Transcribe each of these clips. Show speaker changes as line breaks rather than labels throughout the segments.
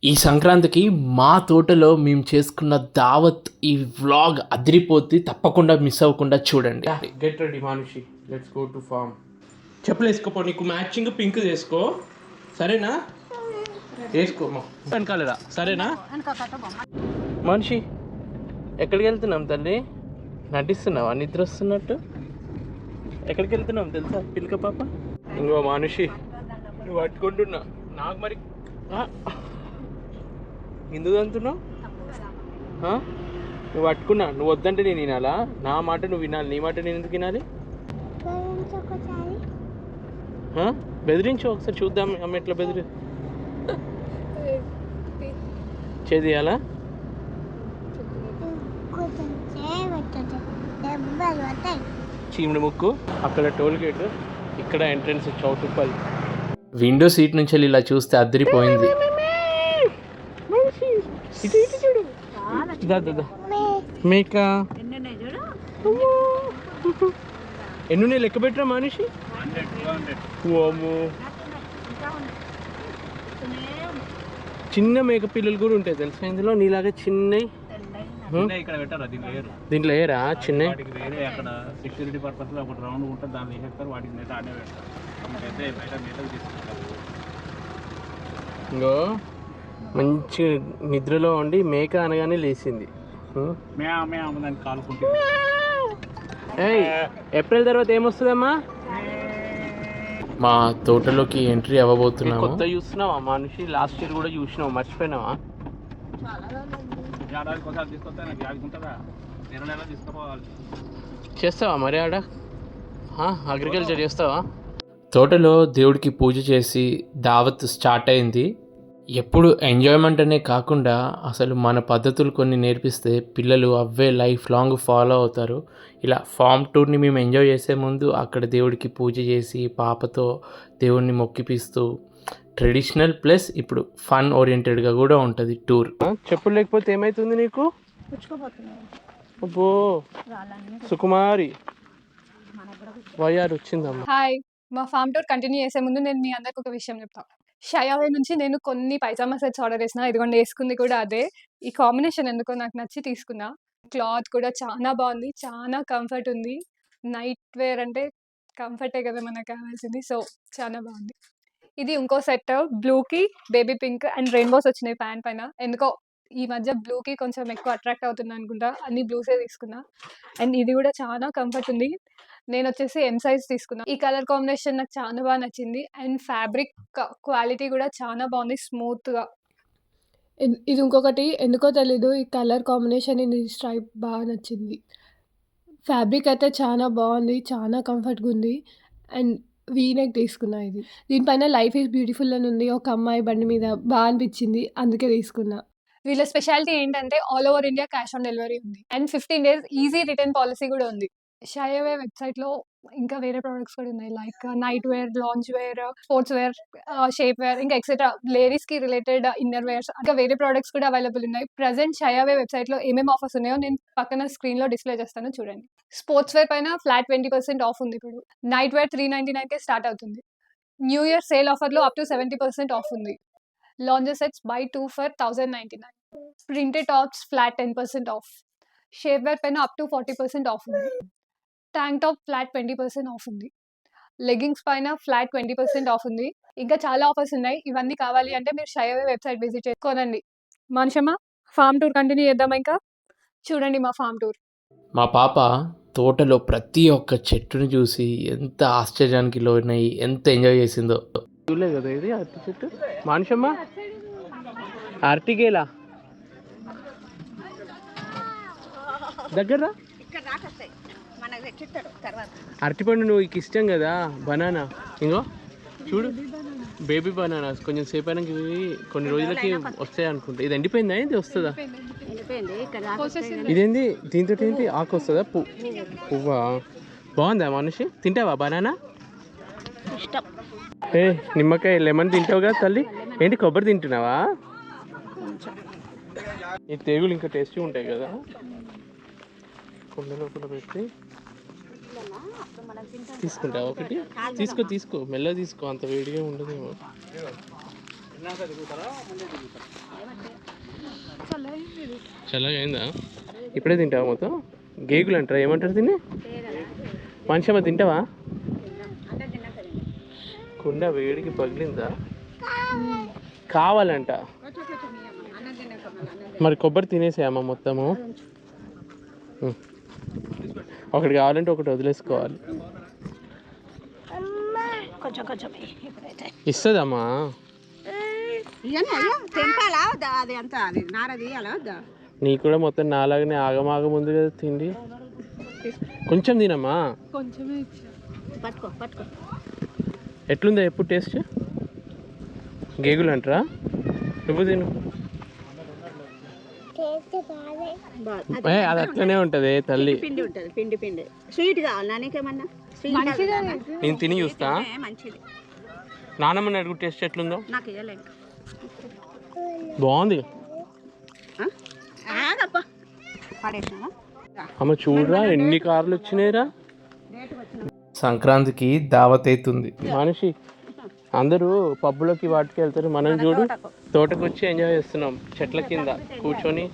ఈ సంక్రాంతికి మా తోటలో మేము చేసుకున్న దావత్ ఈ వ్లాగ్ అదిరిపోద్ది. తప్పకుండా మిస్ అవ్వకుండా చూడండి. Get ready Manushi, let's go to farm. చెప్పులు వేసుకోపో, నీకు మ్యాచింగ్ పింక్ చేసుకో, సరేనా? వేసుకోమా వెనకాలరా, సరేనా? మనిషి ఎక్కడికి వెళ్తున్నాం తల్లి? నటిస్తున్నావా నిద్ర వస్తున్నట్టు? ఎక్కడికి వెళ్తున్నాం తెలుసా పిల్క పాప? ఇంకో మనిషి నువ్వు పట్టుకుంటున్నా నాకు మరి ఎందుకు అంటున్నావు? నువ్వు పట్టుకున్నా, నువ్వు వద్దంటే నేను వినాలా? నా మాట నువ్వు వినాలి, నీ మాట నేను ఎందుకు వినాలి? బెదిరించు ఒకసారి చూద్దాం అమ్మ ఎట్లా బెదిరి చేయాలా? చీమిడి ముక్కు. అక్కడ టోల్ గేట్, ఇక్కడ ఎంట్రన్స్ చౌటుప్పల్. విండో సీట్ నుంచి వెళ్ళి ఇలా చూస్తే అద్దరిపోయింది. మేక ఎన్ని లెక్క పెట్టరా మనిషి? చిన్న మేక పిల్లలు కూడా ఉంటాయి తెలుసా ఇందులో, నీలాగా చిన్న. దీంట్లో ఏరా చిన్న
అక్కడ సెక్యూరిటీ పర్పస్ లో ఒకటి రౌండ్ ఉంటుంది, దాన్ని వేసేస్తారు, వాటికి మీద ఆడే పెడతారు.
ఇంకో మంచి నిద్రలో ఉండి మేక అనగానే లేచింది.
దానికి కాలుకుంటే
ఏప్రిల్ తర్వాత ఏమొస్తుందమ్మా? మా తోటలోకి ఎంట్రీ అవ్వబోతున్నాము. కొత్త చూస్తున్నావా మనిషి? లాస్ట్ ఇయర్ కూడా చూసినావు, మర్చిపోయినావా? చేస్తావా మరి ఆడ అగ్రికల్చర్ చేస్తావా? తోటలో దేవుడికి పూజ చేసి దావత్ స్టార్ట్ అయింది. ఎప్పుడు ఎంజాయ్మెంట్ అనే కాకుండా అసలు మన పద్ధతులు కొన్ని నేర్పిస్తే పిల్లలు అవే లైఫ్ లాంగ్ ఫాలో అవుతారు. ఇలా ఫామ్ టూర్ని మేము ఎంజాయ్ చేసే ముందు అక్కడ దేవుడికి పూజ చేసి పాపతో దేవుడిని మొక్కిపిస్తూ ట్రెడిషనల్ ప్లస్ ఇప్పుడు ఫన్ ఓరియంటెడ్గా కూడా ఉంటుంది టూర్. చెప్పులు లేకపోతే ఏమవుతుంది నీకు? అబ్బో సుకుమారి వయ్యారు వచ్చిందమ్మా.
హాయ్, మా ఫామ్ టూర్ కంటిన్యూ చేసే ముందు నేను మీ అందరికి ఒక విషయం చెప్తాను. షయావే నుంచి నేను కొన్ని పైజామా సెట్స్ ఆర్డర్ చేసిన, ఇదిగోండి వేసుకుంది కూడా అదే. ఈ కాంబినేషన్ ఎందుకో నాకు నచ్చి తీసుకున్నా. క్లాత్ కూడా చాలా బాగుంది, చాలా కంఫర్ట్ ఉంది. నైట్ వేర్ అంటే కంఫర్టే కదా మనకు కావాల్సింది, సో చాలా బాగుంది. ఇది ఇంకో సెట్, బ్లూకి బేబీ పింక్ అండ్ రెయిన్బోస్ వచ్చినాయి ప్యాంట్ పైన. ఎందుకో ఈ మధ్య బ్లూకి కొంచెం ఎక్కువ అట్రాక్ట్ అవుతుంది అనుకుంటా, అన్ని బ్లూసే తీసుకున్నా. అండ్ ఇది కూడా చాలా కంఫర్ట్ ఉంది. నేను వచ్చేసి ఎం సైజ్ తీసుకున్నా. ఈ కలర్ కాంబినేషన్ నాకు చాలా బాగా నచ్చింది. అండ్ ఫ్యాబ్రిక్ క్వాలిటీ కూడా చాలా బాగుంది, స్మూత్గా. ఇది ఇంకొకటి ఎందుకో తెలీదు, ఈ కలర్ కాంబినేషన్, ఇది స్ట్రైప్ బాగా నచ్చింది. ఫ్యాబ్రిక్ అయితే చాలా బాగుంది, చాలా కంఫర్ట్గా ఉంది. అండ్ వీనెక్ తీసుకున్నా. ఇది దీనిపైన లైఫ్ ఈజ్ బ్యూటిఫుల్ అని ఉంది, ఒక అమ్మాయి బండి మీద బాగా అనిపించింది, అందుకే తీసుకున్నా. వీళ్ళ స్పెషాలిటీ ఏంటంటే all over India cash on delivery ఉంది and 15 days easy return policy కూడా ఉంది. షయావే వెబ్సైట్లో ఇంకా వేరే ప్రొడక్ట్స్ కూడా ఉన్నాయి, like night wear, lounge wear, sports wear, shape wear, ఇంకా ఎక్సెట్రా లేడీస్కి రిలేటెడ్ ఇన్నర్ వేర్స్, ఇంకా వేరే ప్రొడక్ట్స్ కూడా అవైలబుల్ ఉన్నాయి. ప్రజెంట్ షయావే వెబ్సైట్లో ఏమేమి ఆఫర్స్ ఉన్నాయో నేను పక్కన స్క్రీన్లో డిస్ప్లే చేస్తాను, చూడండి. స్పోర్ట్స్ వేర్ పైన ఫ్లాట్ 20% ఆఫ్ ఉంది ఇప్పుడు. నైట్ వేర్ 399కే స్టార్ట్ అవుతుంది. న్యూ ఇయర్ సేల్ ఆఫర్లో అప్ టు 70% ఆఫ్ ఉంది. Lounger sets buy 2 for 1099. Printed tops flat 10% off. Shape wear పైన అప్ టు 40% ఆఫ్ ఉంది. ట్యాంక్ టాప్ ఫ్లాట్ 20% ఆఫ్ ఉంది. లెగ్గింగ్స్ పైన ఫ్లాట్ 20% ఆఫ్ ఉంది. ఇంకా చాలా ఆఫర్స్ ఉన్నాయి. ఇవన్నీ కావాలి అంటే మీరు షయావే వెబ్సైట్ విజిట్ చేసుకోనండి. మనుషమ్మ, ఫామ్ టూర్ కంటిన్యూ చేద్దామా? ఇంకా చూడండి మా ఫామ్ టూర్. మా పాప తోటలో ప్రతి ఒక్క చెట్టును చూసి ఎంత ఆశ్చర్యానికి లోనై ఎంత ఎంజాయ్ చేసిందో. చూడలేదు కదా ఇది అరటి చెట్టు? మనుషమ్మ అరటికేలా దగ్గర అరటిపండు నువ్వు ఇష్టం కదా, బనానా. ఇంకో చూడు బేబీ బనానాస్, కొంచెం సేపు అయినా కొన్ని రోజులకి వస్తాయి అనుకుంటా. ఇది ఎండిపోయిందా? ఇది వస్తుందా? ఇదేంది దీంతో ఏంటి ఆకు వస్తుందా? పువ్వా? బాగుందా మనిషి? తింటావా బనానా? ఏ నిమ్మకాయ లెమన్ తింటావు కదా తల్లి. ఏంటి కొబ్బరి తింటున్నావా? ఈ తెగులు ఇంకా టేస్టీ ఉంటాయి కదా. కొండ లోపల పెట్టి తీసుకుంటావా ఒకటి? తీసుకో మెల్లగా తీసుకో, అంత వేడిగా ఉండదేమో.
చల్లగా అయిందా? ఇప్పుడే తింటావా మొత్తం? గేగులు అంటారా, ఏమంటారు దీన్ని? మనిషి తింటావా? కుండ వేడికి పగిలిందా? కావాలంట. మరి కొబ్బరి తినేసాయమ్మ మొత్తము. ఒకటి కావాలంటే ఒకటి వదిలేసుకోవాలి. ఇస్తుందమ్మా. నీకు కూడా మొత్తం నాలాగనే ఆగమాగం ఉంది కదా తిండి. కొంచెం తినమ్మా. ఎట్లుందా ఎప్పుడు టేస్ట్? గేగులు అంటారా? నువ్వు తిను. అది అట్లనే ఉంటది తల్లి.
స్వీట్ కావాలి నాకేమన్నా?
నేను తిని చూస్తా. నానమ్మని అడుగు టేస్ట్ ఎట్లుందో. బాగుంది అమ్మ. చూడరా ఎన్ని కార్లు వచ్చినాయిరా. సంక్రాంతికి దావత్ అవుతుంది. మనిషి అందరూ పబ్బులకి వాటికి వెళ్తారు, మనం చూడు తోటకు వచ్చి ఎంజాయ్ చేస్తున్నాం. చెట్ల కింద కూర్చొని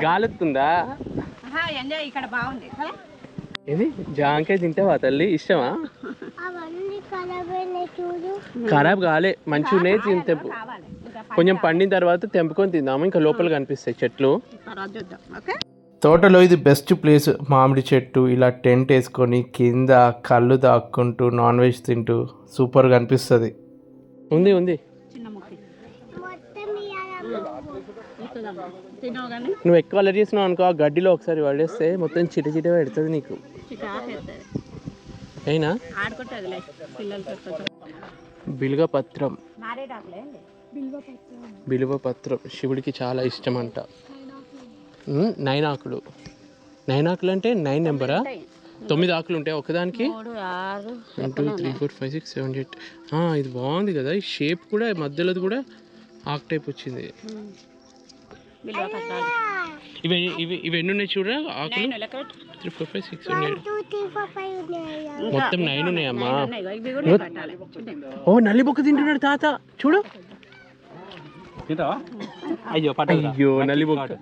గాలెత్తుందా? ఇది జాంకాయ తింటావా తల్లి? ఇష్టమా? ఖరాబ్ కాలే, మంచిగా ఉన్నాయి. తెంపు కొంచెం పండిన తర్వాత తెంపుకొని తిందాము. ఇంకా లోపల కనిపిస్తాయి చెట్లు. తోటలో ఇది బెస్ట్ ప్లేస్. మామిడి చెట్టు, ఇలా టెంట్ వేసుకొని కింద కళ్ళు దాక్కుంటూ నాన్ వెజ్ తింటూ సూపర్గా అనిపిస్తుంది. ఉంది ఉంది. నువ్వు ఎక్కువ అలర్ చేసినావు అనుకో, ఆ గడ్డిలో ఒకసారి పడేస్తే మొత్తం చిట చిట పెడుతుంది నీకు. అయినా బిల్వపత్రం, బిల్వపత్రం శివుడికి చాలా ఇష్టం అంట. 9 ఆకులు. 9 ఆకులు అంటే 9 నెంబరా? 9 ఆకులు ఉంటాయి ఒకదానికి. 1 2 3 4 5 6 7 8. ఇది బాగుంది కదా. ఈ షేప్ కూడా మధ్యలో కూడా ఆకు టైప్ వచ్చింది. ఇవి ఇవి ఇవి ఎన్ని ఉన్నాయి చూడరా ఆకులు? 3 4 5 6 7 మొత్తం 9 ఉన్నాయమ్మా. ఓ నల్లి బొక్క తింటున్నాడు తాత, చూడు. అయ్యో అయ్యో నల్లి బొక్క.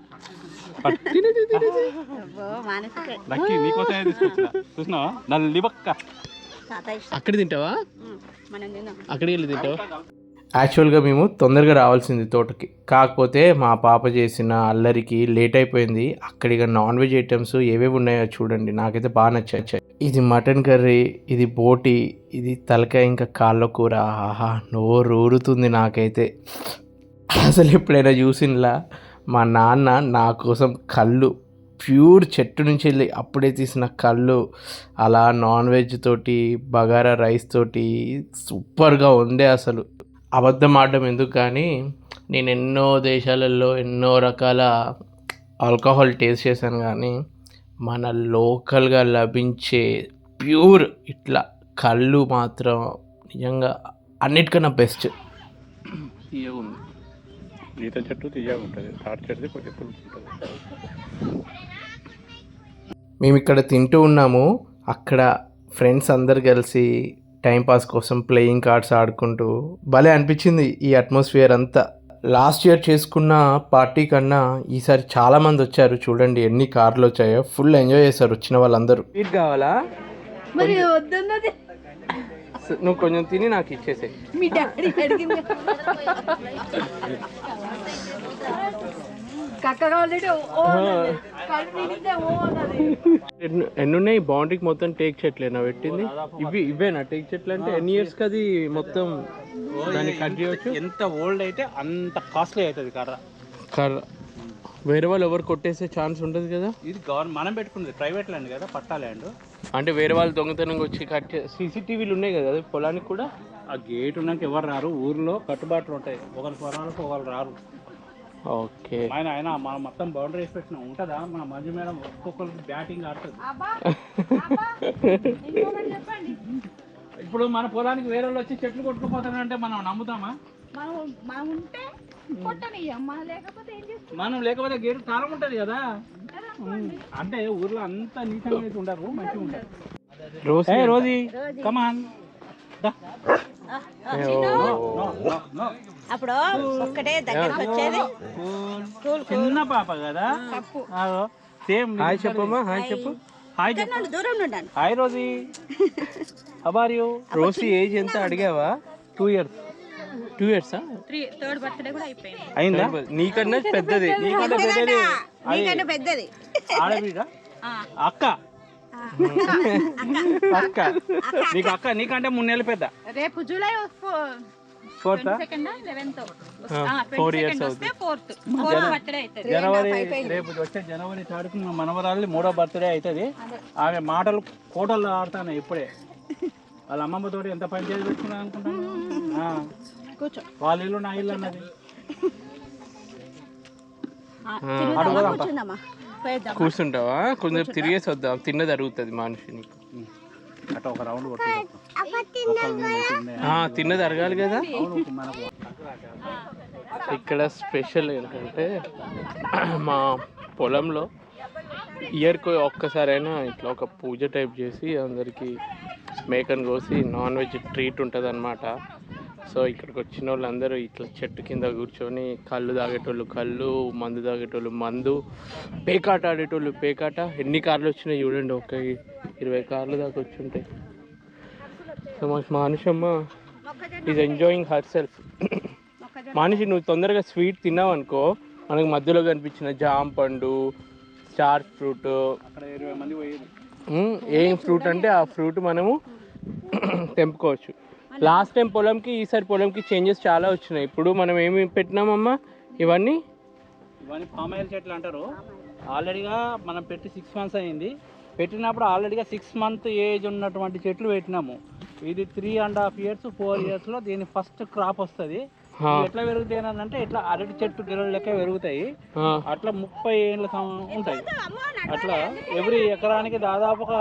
అక్కడ తింటావా? అక్కడికి వెళ్ళి తింటావా? యాక్చువల్గా మేము తొందరగా రావాల్సింది తోటకి, కాకపోతే మా పాప చేసిన అల్లరికి లేట్ అయిపోయింది. అక్కడిగా నాన్ వెజ్ ఐటమ్స్ ఏవేవి ఉన్నాయో చూడండి, నాకైతే బాగా నచ్చాయి. ఇది మటన్ కర్రీ, ఇది బోటి, ఇది తలకాయ, ఇంకా కాళ్ళ కూర. ఆహా నోరు ఊరుతుంది నాకైతే. అసలు ఎప్పుడైనా చూసినలా మా నాన్న నా కోసం కళ్ళు, ప్యూర్ చెట్టు నుంచి వెళ్ళి అప్పుడే తీసిన కళ్ళు, అలా నాన్ వెజ్ తోటి బగారా రైస్ తోటి సూపర్గా ఉండే. అసలు అబద్ధం ఆడడం ఎందుకు కానీ, నేను ఎన్నో దేశాలలో ఎన్నో రకాల ఆల్కహాల్ టేస్ట్ చేశాను, కానీ మన లోకల్గా లభించే ప్యూర్ ఇట్లా కళ్ళు మాత్రం నిజంగా అన్నిటికన్నా బెస్ట్.
తీయగా ఉంది. ఈత చెట్టు తీయగా ఉంటుంది, తాటి చెట్టు కొంచెం పులుపు ఉంటుంది.
మేము ఇక్కడ తింటూ ఉన్నాము, అక్కడ ఫ్రెండ్స్ అందరు కలిసి టైంపాస్ కోసం ప్లేయింగ్ కార్డ్స్ ఆడుకుంటూ భలే అనిపించింది ఈ అట్మాస్ఫియర్ అంతా. లాస్ట్ ఇయర్ చేసుకున్న పార్టీ కన్నా ఈసారి చాలామంది వచ్చారు. చూడండి ఎన్ని కార్లు వచ్చాయో, ఫుల్ ఎంజాయ్ చేశారు వచ్చిన వాళ్ళందరూ. స్వీట్ కావాలా? నువ్వు కొంచెం తిని నాకు ఇచ్చేసే. ఎన్ని ఉన్నాయి? బౌండరీకి మొత్తం టేక్ చెట్లేనా పెట్టింది? ఇవేనా టేక్ చెట్లు అంటే? ఎన్ని ఇయర్స్ అది మొత్తం దాన్ని కట్ చేయవచ్చు?
ఎంత ఓల్డ్ అయితే అంత కాస్ట్లీ అవుతుంది కర్ర.
వేరే వాళ్ళు ఎవరు కొట్టేసే ఛాన్స్ ఉండదు కదా.
ఇది గవర్నమెంట్ మనం పెట్టుకున్నది, ప్రైవేట్ ల్యాండ్ కదా, పట్టా ల్యాండ్.
అంటే వేరే వాళ్ళు దొంగతనంగా వచ్చి కట్ సీసీటీవీలు ఉన్నాయి కదా పొలానికి కూడా.
ఆ గేట్ ఉన్నాక ఎవరు రారు, ఊర్లో కట్టుబాట్లు ఉంటాయి, ఒకరి పొలాలకు ఒకరు రారు.
ఓకే.
ఆయన మనం మొత్తం బౌండరీ వేసి పెట్టినా ఉంటుందా? మన మంజు మేడం ఒక్కొక్కరికి బ్యాటింగ్ ఆడుతుంది. ఇప్పుడు మన పొలానికి వేరే వాళ్ళు వచ్చి చెట్లు కొట్టుకుపోతానంటే మనం నమ్ముతామా? మనం లేకపోతే గేటు తారం ఉంటుంది కదా. అంటే ఊర్లో అంతా నీట్గా అయితే ఉండరు, మంచిగా ఉంటారు. Rosie come on.
అప్పుడు ఒక్కటే దగ్గరకు వచ్చేది.
చిన్న పాప కదా. సేమ్.
హాయ్ చెప్పమ్మా, హాయ్ చెప్పు.
హాయ్
ఇక్కడ నుండి దూరం నుండి
hi Rosie, how are you?
Rosie age ఎంత అడిగావా?
2 years.
2 years
థర్డ్ బర్త్డే కూడా అయిపోయింది.
అయిందా?
నీకన్నా పెద్దది.
నీకంటే పెద్దది.
నీకంటే పెద్దది.
ఆడబిడ్డ అక్క. అక్క నీకు అక్క నీకంటే 3 నెలలు పెద్ద.
రేపు జూలై
4th
4 years అవుతుంది.
జనవరి రేపు వచ్చే జనవరి 3rd మా మనవరాలు 3వ బర్త్డే అవుతుంది. ఆమె మాటలు కోటలు ఆడుతాను ఇప్పుడే. వాళ్ళ అమ్మమ్మ తోటి ఎంత పని చేసి పెట్టుకున్నా అనుకుంటాను.
కూర్చో.
వాళ్ళ ఇల్లు నా ఇల్లు అన్నది.
కూర్చుందమ్మా.
కూర్చుంటావా? కొంచెం తిరిగేసి వద్దాం, తిన్నది అరుగుతుంది మనిషి నీకు.
అట్లా ఒక రౌండ్ కొట్టి
తిన్నది అరగాలి కదా. ఇక్కడ స్పెషల్ ఏంటంటే మా పొలంలో ఇయర్కి ఒక్కసారైనా ఇట్లా ఒక పూజ టైప్ చేసి అందరికీ మేకను కోసి నాన్ వెజ్ ట్రీట్ ఉంటుంది అన్నమాట. సో ఇక్కడికి వచ్చిన వాళ్ళందరూ ఇట్లా చెట్టు కింద కూర్చొని కళ్ళు తాగేటోళ్ళు కళ్ళు, మందు తాగేటోళ్ళు మందు, పేకాట ఆడేటోళ్ళు పేకాట. ఎన్ని కార్లు వచ్చినాయి చూడండి, ఒక 20 కార్లు దాకా వచ్చి ఉంటాయి. సో మా మానుషమ్మ ఈజ్ ఎంజాయింగ్ హర్ సెల్ఫ్. మనిషి నువ్వు తొందరగా స్వీట్ తిన్నావు అనుకో, మనకు మధ్యలో కనిపించిన జామ పండు, స్టార్ ఫ్రూట్,
అక్కడ 20 మంది పోయేది.
ఏం ఫ్రూట్ అంటే ఆ ఫ్రూట్ మనము తెంపుకోవచ్చు. లాస్ట్ టైం పొలంకి ఈసారి పొలంకి చేంజెస్ చాలా వచ్చినాయి. ఇప్పుడు మనం ఏమి పెట్టినామమ్మా? ఇవన్నీ
పామ్ ఆయిల్ చెట్లు అంటారు. ఆల్రెడీగా మనం పెట్టి 6 months అయింది. పెట్టినప్పుడు ఆల్రెడీగా 6 month ఏజ్ ఉన్నటువంటి చెట్లు పెట్టినాము. ఇది 3.5 years 4 yearsలో దీని ఫస్ట్ క్రాప్ వస్తుంది. ఎట్లా పెరుగుతాయి అంటే ఇట్లా అరటి చెట్టు గిరలు లెక్క పెరుగుతాయి. అట్లా 30 ఏళ్ళ ఉంటాయి. అట్లా ఎవ్రీ ఎకరానికి దాదాపుగా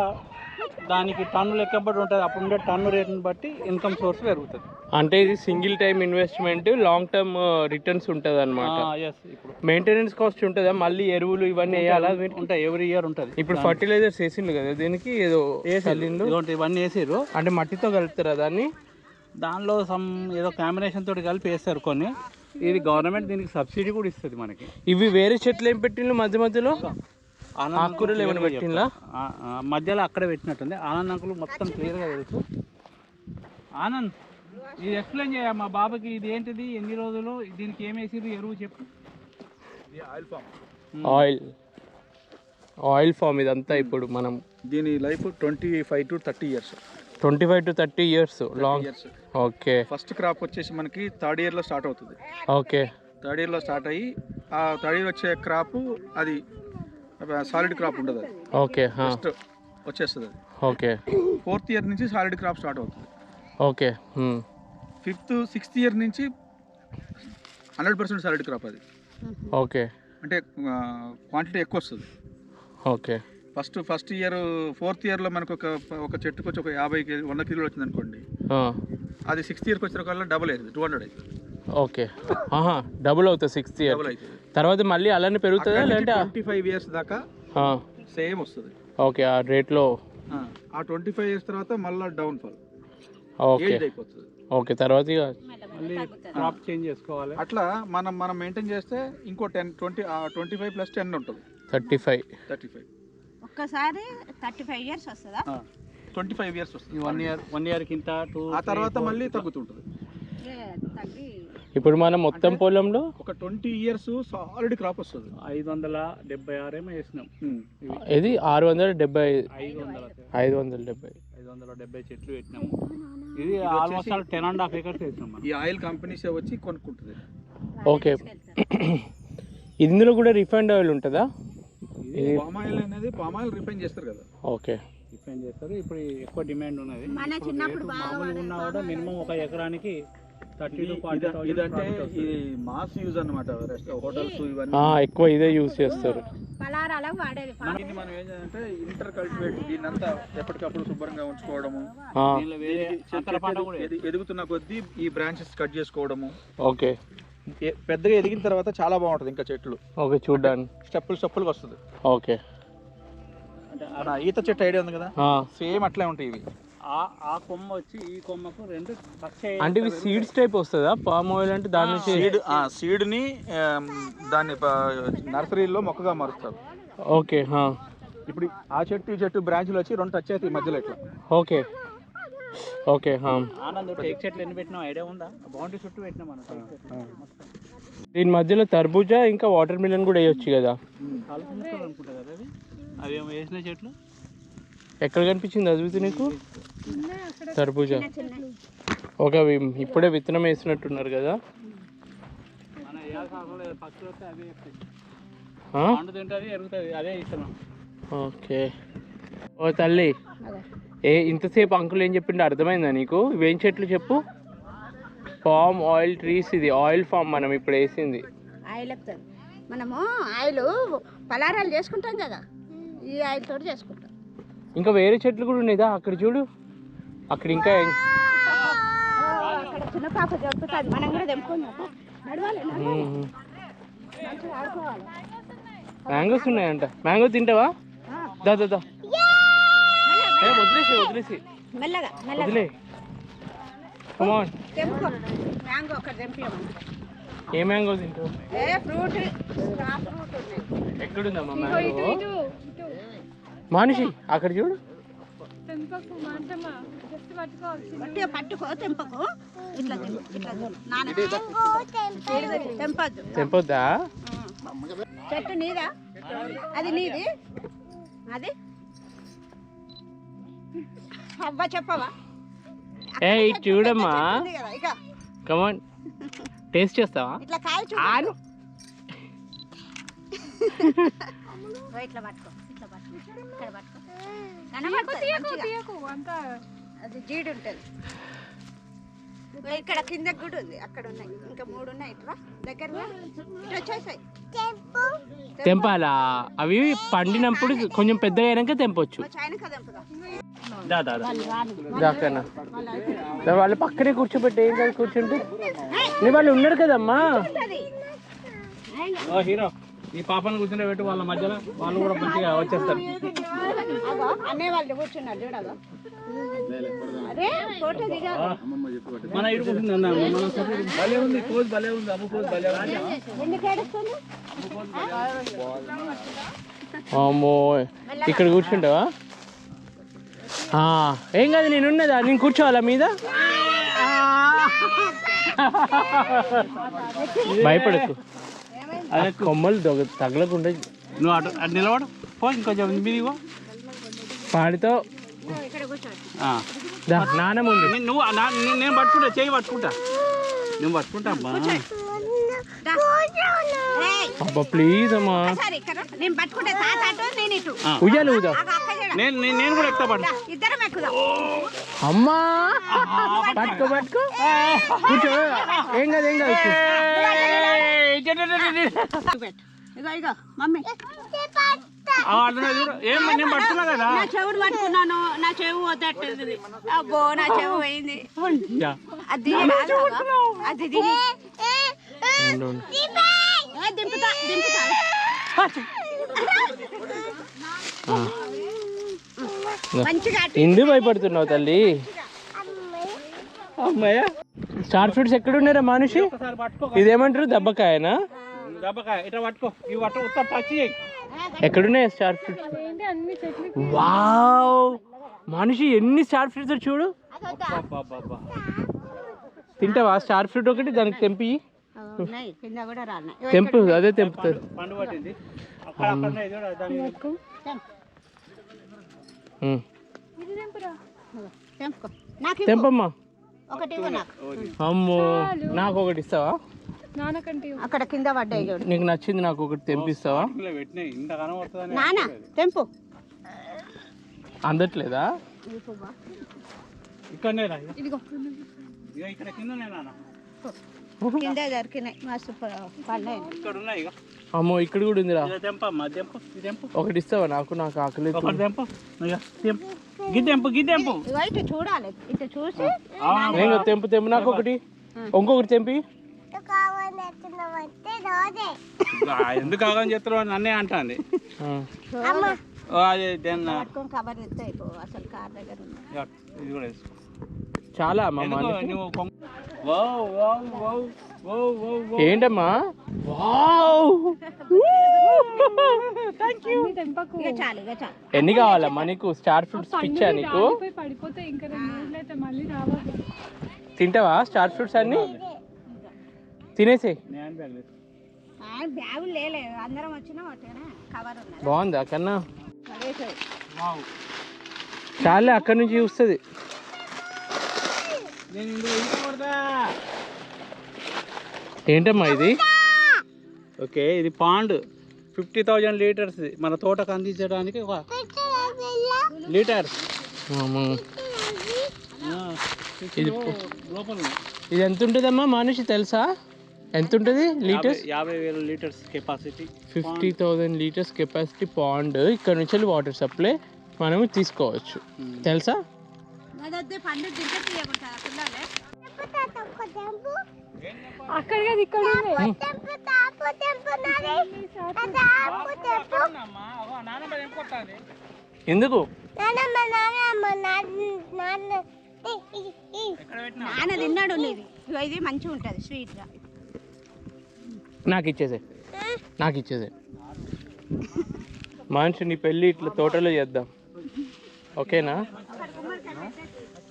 దానికి టన్ను లెక్కబడి ఉంటుంది. అప్పుడు ఉండే టన్ను రేటుని బట్టి ఇన్కమ్ సోర్స్ పెరుగుతుంది.
అంటే ఇది single time investment, long term returns ఉంటుంది అనమాట.
ఇప్పుడు
మెయింటెనెన్స్ కాస్ట్ ఉంటుందా? మళ్ళీ ఎరువులు ఇవన్నీ వేయాలా?
ఉంటాయి, ఎవ్రీ ఇయర్ ఉంటుంది.
ఇప్పుడు ఫర్టిలైజర్స్ వేసిండు కదా దీనికి, ఏదో వేసిండు.
ఇవన్నీ వేసారు
అంటే మట్టితో కలుపుతారా దాన్ని?
దానిలో ఏదో కాంబినేషన్ తోటి కలిపి వేస్తారు కొన్ని. ఇది గవర్నమెంట్ దీనికి సబ్సిడీ కూడా ఇస్తుంది మనకి.
ఇవి వేరే చెట్లు ఏం పెట్టిండ్రు మధ్య మధ్యలో? ఆకుకూరలు ఏమైనా పెట్టిండ్లా?
మధ్యలో అక్కడ పెట్టినట్టుంది. ఆనంద్ అంకుల్ మొత్తం క్లియర్గా తెలుసు. ఆనంద్ ఇది ఎక్స్ప్లెయిన్ చేయ మా బాబాకి. ఇది ఏంటిది, ఎన్ని రోజులు, దీనికి ఏం వేసిరు ఎరువు చెప్పు.
Oil form.
ఆయిల్ ఫామ్ ఇదంతా. ఇప్పుడు మనం
దీని life 25 to 30 years.
25 to 30 years long. Okay.
First crop వచ్చేసి మనకి 3rd yearలో స్టార్ట్ అవుతుంది.
ఓకే.
3rd yearలో స్టార్ట్ అయ్యి ఆ 3rd year వచ్చే క్రాప్ అది సాలిడ్ క్రాప్ ఉంటుంది. అది
ఓకే.
ఫస్ట్ వచ్చేస్తుంది. అది
ఓకే.
4th year నుంచి సాలిడ్ క్రాప్ స్టార్ట్ అవుతుంది.
ఓకే.
5th 6th year నుంచి 100% సాలిడ్ క్రాప్. అది
ఓకే.
అంటే క్వాంటిటీ ఎక్కువ వస్తుంది.
ఓకే.
ఫస్ట్ ఇయర్ 4th yearలో మనకు ఒక చెట్టుకు వచ్చి ఒక 100 కిలోలు వచ్చింది అనుకోండి. అది 6th yearకి వచ్చిన కల్లా డబుల్ అవుతుంది, 200 అవుతుంది.
ఓకే. డబుల్ అవుతుంది 6th year.
డబుల్ అవుతుంది.
తర్వాత మళ్ళీ అలానే పెరుగుతుందా లేదంటే
25 years దాకా సేమ్ వస్తుంది.
ఓకే. ఆ రేట్లో
ఆ 25 years తర్వాత మళ్ళీ డౌన్ ఫాల్.
ఓకే.
అయిపోతుంది.
ఓకే. తర్వాత ఇక
మళ్ళీ క్రాప్ చేంజ్ చేసుకోవాలి.
అట్లా మనం మెయింటైన్ చేస్తే ఇంకో 25 + 10 ఉంటుంది. 35
ఒక్కసారి 35 years వస్తుందా?
25 years వస్తుంది.
1 year కింద 2.
ఆ తర్వాత మళ్ళీ తగ్గుతుంటుంది.
తగ్గి
ఇప్పుడు మనం మొత్తం పొలంలో
ఒక 20 years సాలిడ్ క్రాప్ వస్తుంది.
576 ఏమో వేసినాం.
ఇది 670.
570 చెట్లు పెట్టినాము. ఇది ఆల్మోస్ట్ 10.5 acres వేసినాం మనం.
ఈ ఆయిల్ కంపెనీస్ వచ్చి కొనుక్కుంటుంది.
ఓకే. ఇందులో కూడా రిఫైండ్ ఆయిల్ ఉంటుందా?
పామ్ ఆయిల్ అనేది పామ్ ఆయిల్ రిఫైన్ చేస్తారు కదా.
ఓకే.
రిఫైన్ చేస్తారు. ఇప్పుడు ఎక్కువ డిమాండ్ ఉన్నది.
మన చిన్నప్పుడు
మామూలుగా ఉన్నా కూడా మినిమం ఒక ఎకరానికి 30 to 40,000.
ఇదంటే ఇది మాస్ యూజ్ అన్నమాట. హోటల్స్ ఇవన్నీ
ఎక్కువ ఇదే యూజ్ చేస్తారు.
పలారాలకు వాడేది.
దీన్ని మనం ఏం చేయాలంటే ఇంటర్ కల్టివేట్ దీన్నంతా ఎప్పటికప్పుడు శుభ్రంగా ఉంచుకోవడము.
దీనిలో వేరే అంతర పంట కూడా
ఎదుగుతున్న కొద్దీ ఈ బ్రాంచెస్ కట్ చేసుకోవడము.
ఓకే.
పెద్దగా ఎదిగిన తర్వాత చాలా బాగుంటుంది ఇంకా చెట్లు.
ఓకే. చూడడానికి
స్టెప్పులుగా వస్తుంది.
ఓకే.
అంటే ఈత చెట్టు ఐడియా ఉంది కదా, సేమ్ అట్లే ఉంటాయి ఇవి.
ఆ కొమ్మ వచ్చి ఈ కొమ్మకు రెండు పచ్చ
అంటే ఇవి సీడ్స్ టైప్ వస్తుందా పామ్ ఆయిల్ అంటే దాని నుంచి?
సీడ్ని దాన్ని నర్సరీలో మొక్కగా మారుస్తారు.
ఓకే.
ఇప్పుడు ఆ చెట్టు ఈ చెట్టు బ్రాంచ్లు వచ్చి రెండు టచ్ అవుతాయి మధ్యలో ఇట్లా.
Okay okay.
ఆనంద్ టేక్ చెట్లు ఎన్ని పెట్టినాం ఐడియా ఉందా? బౌండరీ చుట్టూ పెట్టినాం మనం.
దీని మధ్యలో తర్బూజా ఇంకా వాటర్ మిలన్ కూడా వేయొచ్చు కదా?
అనుకుంటా కదా అది. అవి ఏమో వేసిన చెట్లు
ఎక్కడ కనిపించింది అద్భుత నీకు? తర్బూజా. ఓకే, అవి ఇప్పుడే విత్తనం వేసినట్టున్నారు కదా?
మన వేయాల్సిన అవసరం లేదు, పక్షులు వస్తే అదే చెప్తాయి. పండు తింటుంది, ఎరుగుతుంది, అదే ఇస్తున్నాం.
ఓకే. ఓ తల్లి, ఇంతసేపు అంకుల్ ఏం చెప్పిండు అర్థమైందా నీకు? ఇవేం చెట్లు చెప్పు? Palm oil trees. ఇది ఆయిల్ ఫామ్ మనం ఇప్పుడు వేసింది.
ఆయిల్ వస్తుంది. మనము ఆయిల్ పలారాలు చేసుకుంటాం కదా, ఈ ఆయిల్ తోటి చేసుకుంటాం.
ఇంకా వేరే చెట్లు కూడా ఉన్నాయిదా? అక్కడ చూడు, అక్కడ ఇంకా
అక్కడ చిన్న పాప చెప్తుంది, మనం కూడా తెంపుకుందాం. నడవాలి, మంచిగా ఆడుకోవాలి.
మ్యాంగోస్ ఉన్నాయంట. మ్యాంగో తింటావా? దా దా దా. వదిలేసి
మెల్లగా
వదిలే. కమాన్.
తెంపుకో. మ్యాంగో ఒకటి తెంపియమని.
ఏ మ్యాంగో తింటావు?
ఫ్రూట్
ఎక్కడుందమ్మా మ్యాంగో? మనిషి అక్కడ చూడు.
పట్టుకో, తెంపకు. ఇట్లా తెంపద్దు.
తెంపొద్దా?
చెట్టు నీదా? అది నీది? అది అవ్వ చెప్పవా?
ఏ చూడమ్మా.
ఇక
కమాన్, టేస్ట్ చేస్తావా?
ఇట్లా కాయ చూడు. ఇట్లా పట్టుకో, ఇట్లా పట్టుకో, ఇక్కడ పట్టుకో. అది జీడి ఉంటుంది. ఇక్కడ కింద కూడా ఉంది, అక్కడ ఉన్నాయి ఇంకా 3 ఉన్నాయి. ఇట్లా దగ్గరగా ఇట్లా వచ్చేసాయి.
తెంపాలా? అవి పండినప్పుడు కొంచెం పెద్దగా అయినాక తెంపొచ్చు. వాళ్ళ పక్కనే కూర్చోబెట్టి ఏం కాదు, కూర్చుంటే వాళ్ళు ఉన్నారు కదమ్మా.
హీరో, ఈ పాపను కూర్చుంటే పెట్టి వాళ్ళ మధ్యలో వాళ్ళు కూడా మంచిగా వచ్చేస్తారు.
అనే వాళ్ళు కూర్చున్నారు చూడగా. అరే ఫోటో దిగా.
మన ఇటు కూర్చుంది, భలే ఉంది పోజ్, భలే ఉంది అమ్మ పోజ్, భలే ఉంది.
ఎందుకు ఏడుస్తుంది?
అమ్మో, ఇక్కడ కూర్చుంటావా? ఏం కాదు, నేనున్నదా? నేను కూర్చోవాలా మీద? భయపడకు, అదే కొమ్మలు తగలకుండా
నువ్వు అటు అటు నిలబడు. పో, ఇంకొంచెం మీదిగో
పాడితో. నాన్న ముందు
నువ్వు నేను పట్టుకుంటా, చేయి పట్టుకుంటా, నువ్వు పట్టుకుంటా.
అబ్బా ప్లీజ్ అమ్మా,
నేను పట్టుకుంటే
ఉయ్యాలి ఊదా.
నేను కూడా ఎక్కుతా, పట్టు.
ఇద్దరం ఎక్కుదాం.
అమ్మా పట్టుకో పట్టుకో, కూర్చో. ఏం కాదు ఏం కాదు.
ఇగో ఇగో మమ్మీ,
ఏం నేను పట్టుకున్నా కదా.
నా చెవుడు పట్టుకున్నాను, నా చెవు వద్దట్టుంది. అబ్బో నా చెవు పోయింది. అది అది దింపుతా దింపుతా. మంచిగా
ఎందుకు భయపడుతున్నావు తల్లి? అమ్మాయ, స్టార్ ఫ్రూట్స్ ఎక్కడున్నారా మనిషి? ఇదేమంటారు, దెబ్బకాయనా?
దెబ్బకాయ. ఇట్లా పట్టుకో, ఇవి పట్టు, ఉత్తర టచ్ చేయి.
ఎక్కడున్నాయి స్టార్ ఫ్రూట్స్? వావ్, మనిషి ఎన్ని స్టార్ ఫ్రూట్స్ చూడు. తింటావా స్టార్ ఫ్రూట్ ఒకటి? దానికి తెంపి తెంపు, అదే తెంపుతుంది.
పండు పట్టింది.
తెంపమ్మా.
ఒకటి
అమ్మో, నాకు ఒకటి ఇస్తావా?
అక్కడ కింద పడ్డాయి చూడు.
నీకు నచ్చింది నాకు ఒకటి తెంపిస్తావా?
నానా తెంపు.
అందట్లేదా?
ఇక్కడనే ఇక్కడ
కింద దొరికినాయి, మస్తు పడ్డాయి.
ఇక్కడ ఉన్నాయి.
అమ్మో ఇక్కడ కూడా ఉందిరా.
తెంపమ్మా, తెంపు, తెంపు.
ఒకటి ఇస్తావా నాకు? నాకు ఆకలి.
ఒకటి తెంపు, గిద్దెంపు, గిద్దెంపు.
ఇటు చూడాలి, ఇటు చూసి
తెంపు తెంపు, నాకు ఒకటి, ఇంకొకటి తెంపి.
ఎందుకు కావాలని చెప్తారు అని నన్నే అంటాంది. అది దాన్ని
పట్టుకొని కవర్ ఎత్తే అయిపో అసలు కార్ దగ్గర ఉంది.
ఇది కూడా వేసుకో.
చాలా అమ్మా
ఎందుకు
మనిషి.
నువ్వు wow wow wow wow wow wow.
ఏంటమ్మా వావ్
తెంపకు.
ఇక చాలు ఇక చాలు.
ఎన్ని కావాలమ్మా నీకు? స్టార్ ఫ్రూట్స్ పిచ్చా నీకు?
పడిపోతే ఇంకా 2 రోజులు అయితే మళ్ళీ రావాలి.
తింటావా స్టార్ ఫ్రూట్స్ అన్ని? తినేసి.
నేను బ్యాగ్ లేదు.
బ్యాగులు లేదు, అందరం వచ్చినా ఒకటేనా కవర్ ఉన్నది
బాగుందా కన్నా?
పడేసేయ్.
వావ్.
చాలే అక్కడి నుంచి చూస్తుంది.
నేను ఇందులో ఈత కొడతా.
ఏంటమ్మా ఇది?
ఓకే, ఇది పాండ్ 50,000 లీటర్స్ మన తోటకు అందించడానికి ఒక లీటర్స్.
ఇది
లోపల ఉంది.
ఇది ఎంత ఉంటుందమ్మా మనిషి తెలుసా? ఎంత ఉంటుంది litres?
50,000 litres capacity.
50,000 litres capacity pond. ఇక్కడ నుంచి వాటర్ సప్లై మనం తీసుకోవచ్చు తెలుసా?
అక్కడ కాదు ఇక్కడ ఉంది.
ఎందుకు?
నాన్న తిన్నాడు నీది. ఇగో ఇది మంచిగా ఉంటుంది స్వీట్గా.
నాకు ఇచ్చేసే, నాకు ఇచ్చేసే. మనిషి నీ పెళ్ళి ఇట్లా తోటలో చేద్దాం, ఓకేనా?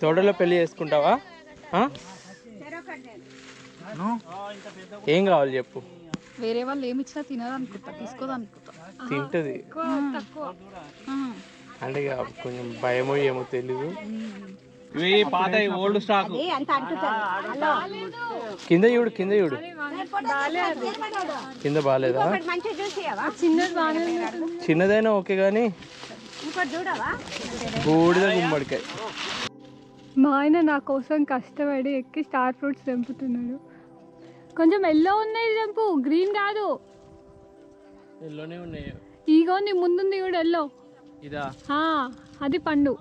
తోటలో పెళ్ళి చేసుకుంటావా? ఏం కావాలి చెప్పు.
వేరే వాళ్ళు ఏమి ఇచ్చినా తినదనుకుంటా, తీసుకోదనుకుంటా.
తింటది అంటే ఇక కొంచెం భయమో ఏమో తెలీదు.
ఇవి పాత ఓల్డ్ స్టాక్.
అంత అంటుతుంది.
కింద చూడు, కింద చూడు. కింద బాగాలేదా?
మంచిగా చూసివా?
చిన్నది బాగానే
చిన్నదైనా ఓకే కానీ
ఇంకోటి చూడవా?
బూడిద గుమ్మడికాయ.
మా ఆయన నా కోసం కష్టపడి ఎక్కి స్టార్ ఫ్రూట్స్ తెంపుతున్నాడు. కొంచెం ఎల్లో ఉన్నాయి తెంపు, గ్రీన్ కాదు.
ఎల్లోనే ఉన్నాయి.
ఈగో నీ ముందుంది కూడా ఎల్లో.
ఇదా?
అది పండు.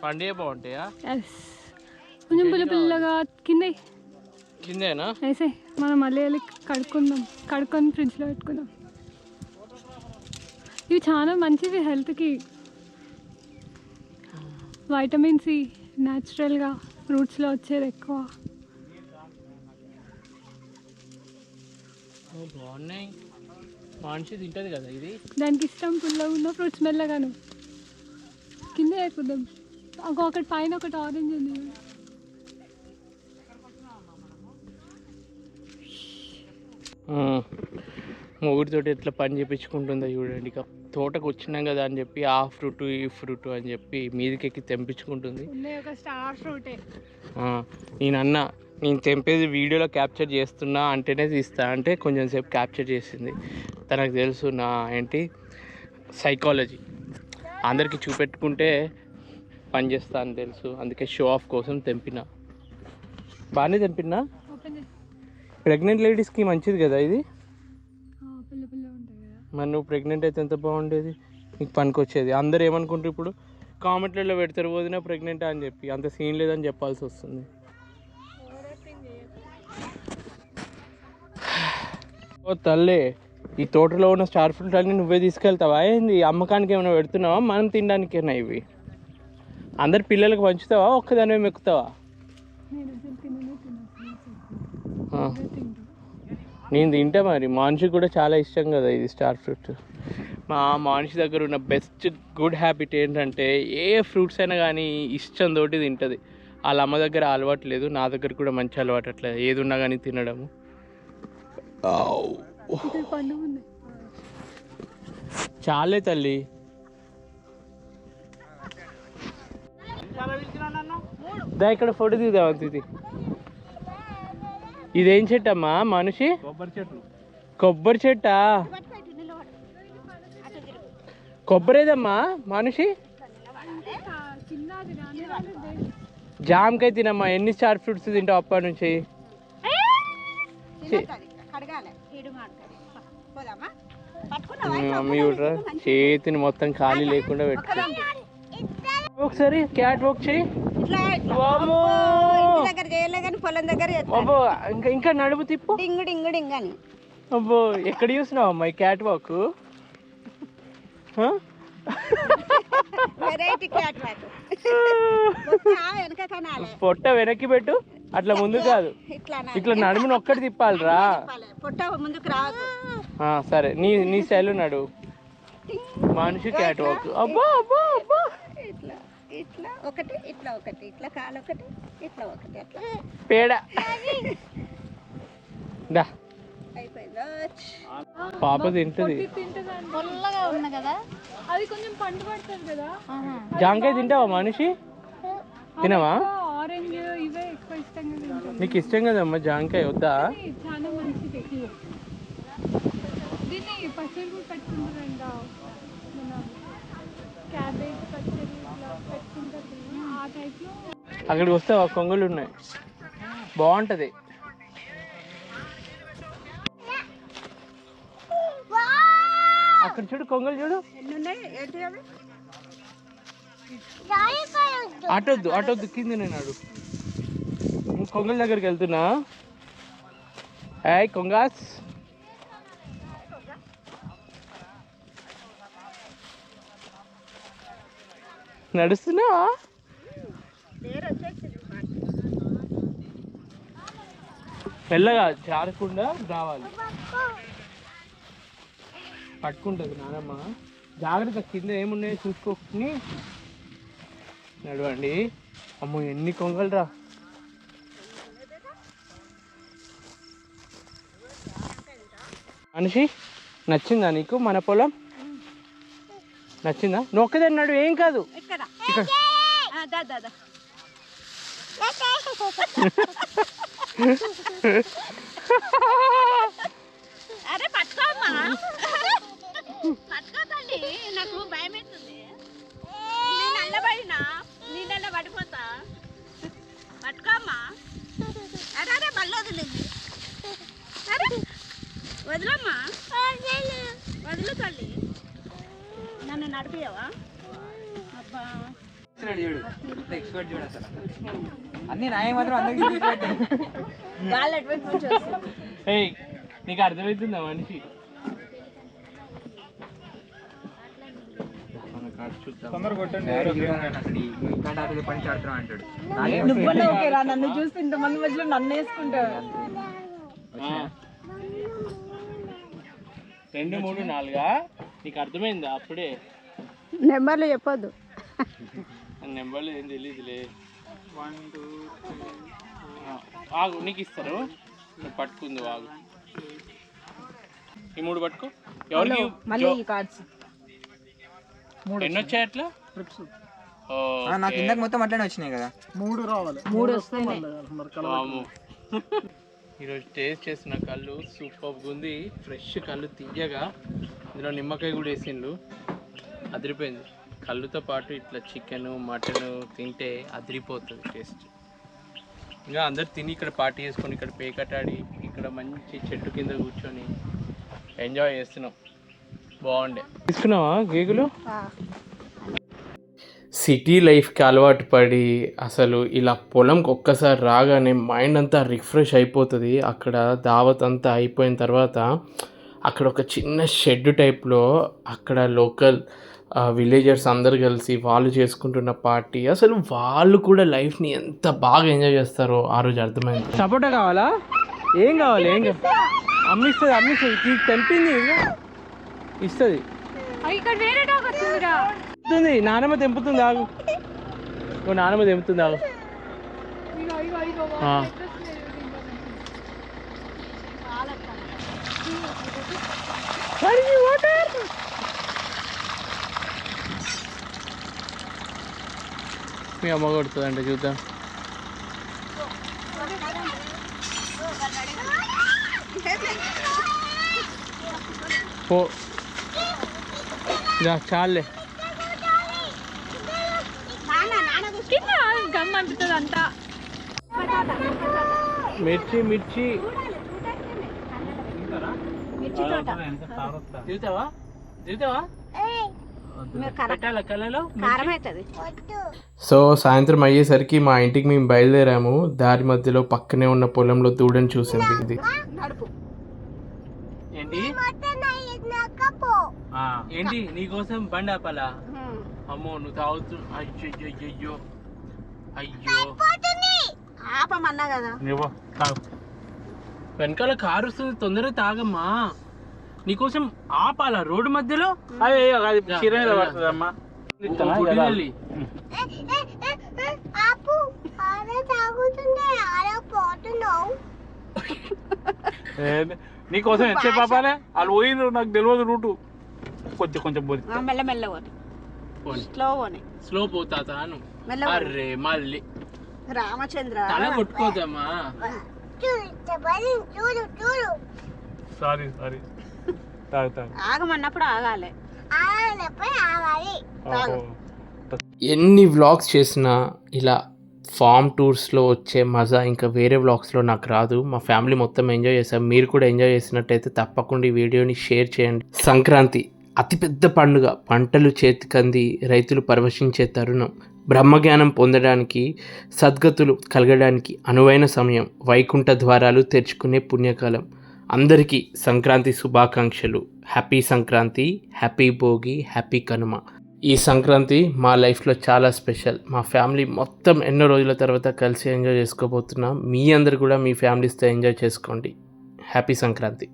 పండుగ బాగుంటాయా?
ఎస్. కొంచెం పుల్ల పుల్లగా కింద
కిందేనా?
వేసే మనం మళ్ళీ వెళ్ళి కడుక్కొని ఫ్రిడ్జ్లో పెట్టుకుందాం. ఇవి చాలా మంచివి హెల్త్కి. వైటమిన్ సి న్యాచురల్గా ఫ్రూట్స్లో వచ్చేది ఎక్కువ.
బాగున్నాయి. మనిషి తింటది కదా ఇది.
దానికి ఇష్టం పుల్లగా ఉన్న ఫ్రూట్స్ మెల్లగాను. కింద ఎక్కుదాం. ఒకటి పైన ఒకటి ఆరెంజ్ ఉంది.
మొగుడితో ఎట్లా పని చేయించుకుంటుందో చూడండి. ఇక తోటకు వచ్చినాం కదా అని చెప్పి ఆ ఫ్రూట్ ఈ ఫ్రూట్ అని చెప్పి మీదకి ఎక్కి తెంపించుకుంటుంది.
ఒక స్టార్ ఫ్రూటే.
నేను తెంపేది వీడియోలో క్యాప్చర్ చేస్తున్నా అంటేనే తీస్తా అంటే కొంచెం సేపు క్యాప్చర్ చేసింది. తనకు తెలుసు నా సైకాలజీ. అందరికీ చూపెట్టుకుంటే పని చేస్తా అని తెలుసు. అందుకే షో ఆఫ్ కోసం తెంపిన. బాగానే తెంపినా. ప్రెగ్నెంట్ లేడీస్కి మంచిది కదా ఇది. మరి నువ్వు ప్రెగ్నెంట్ అయితే ఎంత బాగుండేది, నీకు పనికి వచ్చేది. అందరు ఏమనుకుంటారు ఇప్పుడు కామెంట్లలో పెడతారు వదిన ప్రెగ్నెంట్ అని చెప్పి. అంత సీన్ లేదని చెప్పాల్సి వస్తుంది. ఓ తల్లి, ఈ తోటలో ఉన్న స్టార్ ఫ్రూట్ అన్నీ నువ్వే తీసుకెళ్తావా ఏంది? అమ్మకానికి ఏమైనా పెడుతున్నావా, మనం తినడానికేనా ఇవి? అందరు పిల్లలకు పంచుతావా, ఒక్కదానివే మెక్కుతావా? నేను తింటా. మరి మనిషికి కూడా చాలా ఇష్టం కదా ఇది స్టార్ ఫ్రూట్. మా మనిషి దగ్గర ఉన్న బెస్ట్ గుడ్ హ్యాబిట్ ఏంటంటే ఏ ఫ్రూట్స్ అయినా కానీ ఇష్టం తోటి తింటుంది. వాళ్ళ అమ్మ దగ్గర అలవాటు లేదు, నా దగ్గర కూడా మంచి అలవాటు అట్లేదు. ఏది ఉన్నా కానీ తినడము. చాలే తల్లి. దా ఇక్కడ ఫోటో దిగుదాం. ఇదేం చెట్టు అమ్మా మనిషి? కొబ్బరి చెట్టా? కొబ్బరేదమ్మా మనిషి? జామకాయ తినమ్మా. ఎన్ని స్టార్ ఫ్రూట్స్ తింటావు అప్పటి నుంచి? మమ్మీ చూడరా చేతిని మొత్తం ఖాళీ లేకుండా పెట్టుకో. ఒకసారి క్యాట్ వాక్ చేయి.
పొలం దగ్గర
ఇంకా నడుము తిప్పు.
డింగు
అబ్బో ఎక్కడ చూసినావు అమ్మా ఈ cat walk?
Variety cat walk వెనక కనాలి,
పొట్ట వెనక్కి పెట్టు, అట్లా ముందు కాదు,
ఇట్లా
ఇట్లా నడుముని ఒక్కటి తిప్పాలిరా.
పొట్ట ముందుకు రావద్దు.
సరే, నీ స్టైల్ నడు. మనిషి క్యాట్ వాక్. అబ్బా అబ్బా అబ్బా.
ఇట్లా ఇట్లా ఒకటి, ఇట్లా ఒకటి, ఇట్లా కాలు ఒకటి, ఇట్లా ఒకటి, అట్లా
పేడ దా.
అయిపోయిందా?
పాప తింటది.
పొల్లగా ఉంది కదా, అది కొంచెం పండు పడుతుంది కదా.
జాంకాయ తింటావా మనిషి? తినవా?
ఆరెంజ్ ఇవే ఎక్కువ ఇష్టంగా తింటాను.
నీకు ఇష్టం కదమ్మా జాంకాయ, వద్దా?
చాలా మంచిది. దీన్ని పచ్చడి కూడా పెట్టుకుంటారంట, మన క్యాబేజ్ పచ్చడి ఇట్లా పెట్టుకుంటారు కదా, ఆ టైప్లో.
అక్కడికి వస్తావా? కొంగలు ఉన్నాయి, బాగుంటది. అక్కడ చూడు, కొంగలు చూడు.
ఎన్ని ఉన్నాయి? ఏంటి అవి?
అటొద్దు అటొద్దు, కింద నేను అడు. కొంగల దగ్గరికి వెళ్తున్నా. ఏయ్ కొంగాస్, నడుస్తున్నావా? మెల్లగా జారకుండా రావాలి. పట్టుకుంటుంది నానమ్మ, జాగ్రత్త, కింద ఏమున్నాయో చూసుకోని నడవండి. అమ్మో ఎన్ని కొంగలు రా. మనిషి నచ్చిందా నీకు మన పొలం? నచ్చిందా? నొక్కదని నడు, ఏం కాదు.
ఇక్కడ
ఇక్కడ
దా దా దా. అరే పట్టుకోమ్మా, పట్టుకోతండి, నాకు భయం అవుతుంది. నేను అల్లబడినా నీళ్ళ పడిపోతా. పట్టుకోమ్మా. అరే అరే మళ్ళీ వదిలేదు. అరే వదిలమ్మా, వదిలు తల్లి. నన్ను నడిపియవా? అబ్బా
అన్ని నాయ మాత్రం అందరికి
ఏయ్, నీకు అర్థమవుతుందా మనిషి?
తొందర కొట్టండి.
పని చాడుతున్నా అంటాడు.
నన్ను చూస్తే ఇంతమంది మధ్యలో నన్ను వేసుకుంటారు.
2, 3, 4 నీకు అర్థమైందా? అప్పుడే
నెంబర్లు చెప్పొద్దు.
నెంబర్లు ఏం తెలియదులే. 1, 2, 3 ఆగు, నీకు ఇస్తారు, నువ్వు పట్టుకుంది. ఆగు, ఈ 3 పట్టుకో. ఎవరికి
మళ్ళీ ఈ కార్డ్స్
ఎన్ని వచ్చాయి అట్లా?
నాకు ఇందాక మొత్తం అట్లనే వచ్చినాయి కదా.
3 వస్తాయి.
ఈరోజు టేస్ట్ చేసిన కళ్ళు సూపర్గా ఉంది. ఫ్రెష్ కళ్ళు తీయగా, ఇందులో నిమ్మకాయ కూడా వేసిండు, అదిరిపోయింది. కళ్ళుతో పాటు ఇట్లా చికెన్ మటన్ తింటే అదిరిపోతుంది టేస్ట్. ఇంకా అందరు తిని ఇక్కడ పార్టీ చేసుకొని, ఇక్కడ పేకటాడి, ఇక్కడ మంచి చెట్టు కింద కూర్చొని ఎంజాయ్ చేస్తున్నాం. బాగుండే. తీసుకున్నావా గేగులు?
సిటీ లైఫ్కి అలవాటు పడి అసలు ఇలా పొలంకి ఒక్కసారి రాగానే మైండ్ అంతా రిఫ్రెష్ అయిపోతుంది. అక్కడ దావత్ అంతా అయిపోయిన తర్వాత అక్కడ ఒక చిన్న షెడ్ టైప్లో అక్కడ లోకల్ విలేజర్స్ అందరు కలిసి వాళ్ళు చేసుకుంటున్న పార్టీ, అసలు వాళ్ళు కూడా లైఫ్ని ఎంత బాగా ఎంజాయ్ చేస్తారో ఆ రోజు అర్థమైంది.
సపోటా కావాలా? ఏం కావాలి? ఏం కావాలి? అమ్మిస్తుంది. తెంపింది ఇస్తుంది.
ఇక్కడ వేరే డాగ్ వచ్చిందిరా.
నానమ్మ తెంపుతుంది, ఆగు. నానమ్మ తెంపుతుంది, ఆగు. మీ అమ్మ కొడుతుందంటే చూద్దాం. పో చాలే.
గమ్ అంటుతుంది అంతా.
మిర్చి తిరుగుతావా? పెట్టాలా కళ్ళలో?
కారం అవుతుంది.
సో సాయంత్రం అయ్యేసరికి మా ఇంటికి మేము బయలుదేరాము. దారి మధ్యలో పక్కనే ఉన్న పొలంలో దూడని చూసింది. ఇది
నడుపు
ఏంటి ఏంటి నీకోసం బండి ఆపాలా? అమ్మో నువ్వు తాగుతు అయ్యో అయ్యో
ఆపమన్నా కదా.
నువ్వు తాగు.
వెనకాల కారు వస్తుంది, తొందరగా తాగమ్మా. నీకోసం ఆపాలా రోడ్డు మధ్యలో?
అయ్యో అది చిరైన పడుతుందమ్మా.
గుడి వెళ్ళి.
నీకోసం ఎంతసేపు పాపాలే? వాళ్ళు పోయిన నాకు తెలియదు రూటు. కొంచెం పోయి
మెల్ల పోనీ, స్లో పోనీ,
స్లో పోతా తాను.
మెల్ల
అర్రే మళ్ళీ
రామచంద్ర.
తల కొట్టుకోదమ్మా.
సారీ తాగు.
ఆగమన్నప్పుడు ఆగాలి.
ఎన్ని వ్లాగ్స్ చేసినా ఇలా ఫామ్ టూర్స్లో వచ్చే మజా ఇంకా వేరే వ్లాగ్స్లో నాకు రాదు. మా ఫ్యామిలీ మొత్తం ఎంజాయ్ చేశాం. మీరు కూడా ఎంజాయ్ చేసినట్టయితే తప్పకుండా ఈ వీడియోని షేర్ చేయండి. సంక్రాంతి అతిపెద్ద పండుగ. పంటలు చేతికంది రైతులు పరవశించే తరుణం. బ్రహ్మజ్ఞానం పొందడానికి, సద్గతులు కలగడానికి అనువైన సమయం. వైకుంఠ ద్వారాలు తెరుచుకునే పుణ్యకాలం. అందరికీ సంక్రాంతి శుభాకాంక్షలు. Happy Sankranti, happy Bhogi, happy Kanuma. ఈ సంక్రాంతి మా లైఫ్లో చాలా స్పెషల్. మా ఫ్యామిలీ మొత్తం ఎన్నో రోజుల తర్వాత కలిసి ఎంజాయ్ చేసుకోబోతున్నాం. మీ అందరు కూడా మీ ఫ్యామిలీస్తో ఎంజాయ్ చేసుకోండి. హ్యాపీ సంక్రాంతి.